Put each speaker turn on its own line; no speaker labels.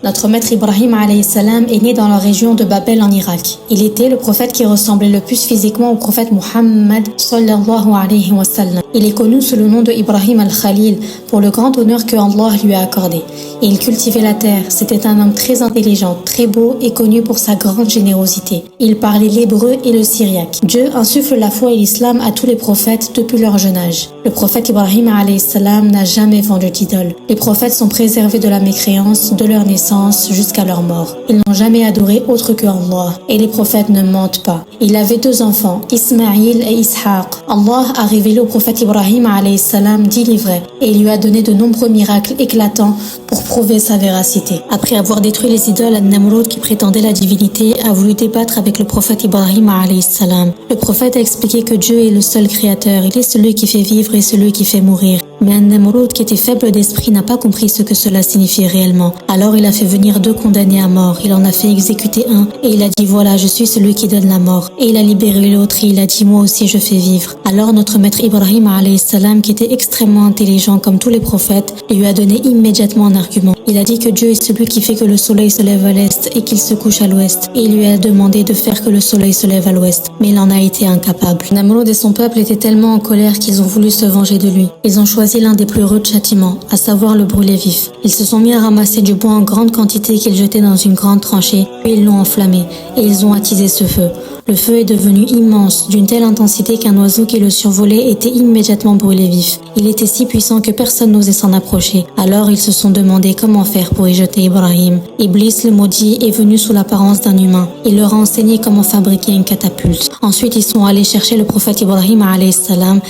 Notre maître Ibrahim alayhi salam est né dans la région de Babel en Irak. Il était le prophète qui ressemblait le plus physiquement au prophète Muhammad sallallahu alayhi wa sallam. Il est connu sous le nom de Ibrahim al-Khalil pour le grand honneur que Allah lui a accordé. Et il cultivait la terre. C'était un homme très intelligent, très beau et connu pour sa grande générosité. Il parlait l'hébreu et le syriaque. Dieu insuffle la foi et l'islam à tous les prophètes depuis leur jeune âge. Le prophète Ibrahim alayhi salam n'a jamais vendu d'idole. Les prophètes sont préservés de la mécréance, de leur naissance jusqu'à leur mort. Ils n'ont jamais adoré autre que Allah. Et les prophètes ne mentent pas. Il avait 2 enfants, Ismaïl et Ishaq. Allah a révélé au prophète Ibrahim alayhi salam 10 livrets et il lui a donné de nombreux miracles éclatants pour prouver sa véracité. Après avoir détruit les idoles, Namrud, qui prétendait la divinité, a voulu débattre avec le prophète Ibrahim alayhi salam. Le prophète a expliqué que Dieu est le seul créateur. Il est celui qui fait vivre et celui qui fait mourir. Mais Namrud, qui était faible d'esprit, n'a pas compris ce que cela signifiait réellement. Alors il a fait venir 2 condamnés à mort. Il en a fait exécuter un et il a dit voilà, je suis celui qui donne la mort. Et il a libéré l'autre et il a dit moi aussi je fais vivre. Alors notre maître Ibrahim alayhi salam, qui était extrêmement intelligent comme tous les prophètes, lui a donné immédiatement un argument. Il a dit que Dieu est celui qui fait que le soleil se lève à l'est et qu'il se couche à l'ouest. Et il lui a demandé de faire que le soleil se lève à l'ouest. Mais il en a été incapable. Namrud et son peuple étaient tellement en colère qu'ils ont voulu se venger de lui. Ils ont choisi l'un des plus rudes châtiments, à savoir le brûler vif. Ils se sont mis à ramasser du bois en grande quantité qu'ils jetaient dans une grande tranchée, puis ils l'ont enflammé et ils ont attisé ce feu. Le feu est devenu immense, d'une telle intensité qu'un oiseau qui le survolait était immédiatement brûlé vif. Il était si puissant que personne n'osait s'en approcher. Alors ils se sont demandé comment faire pour y jeter Ibrahim. Iblis, le maudit, est venu sous l'apparence d'un humain. Il leur a enseigné comment fabriquer une catapulte. Ensuite ils sont allés chercher le prophète Ibrahim alayhi salam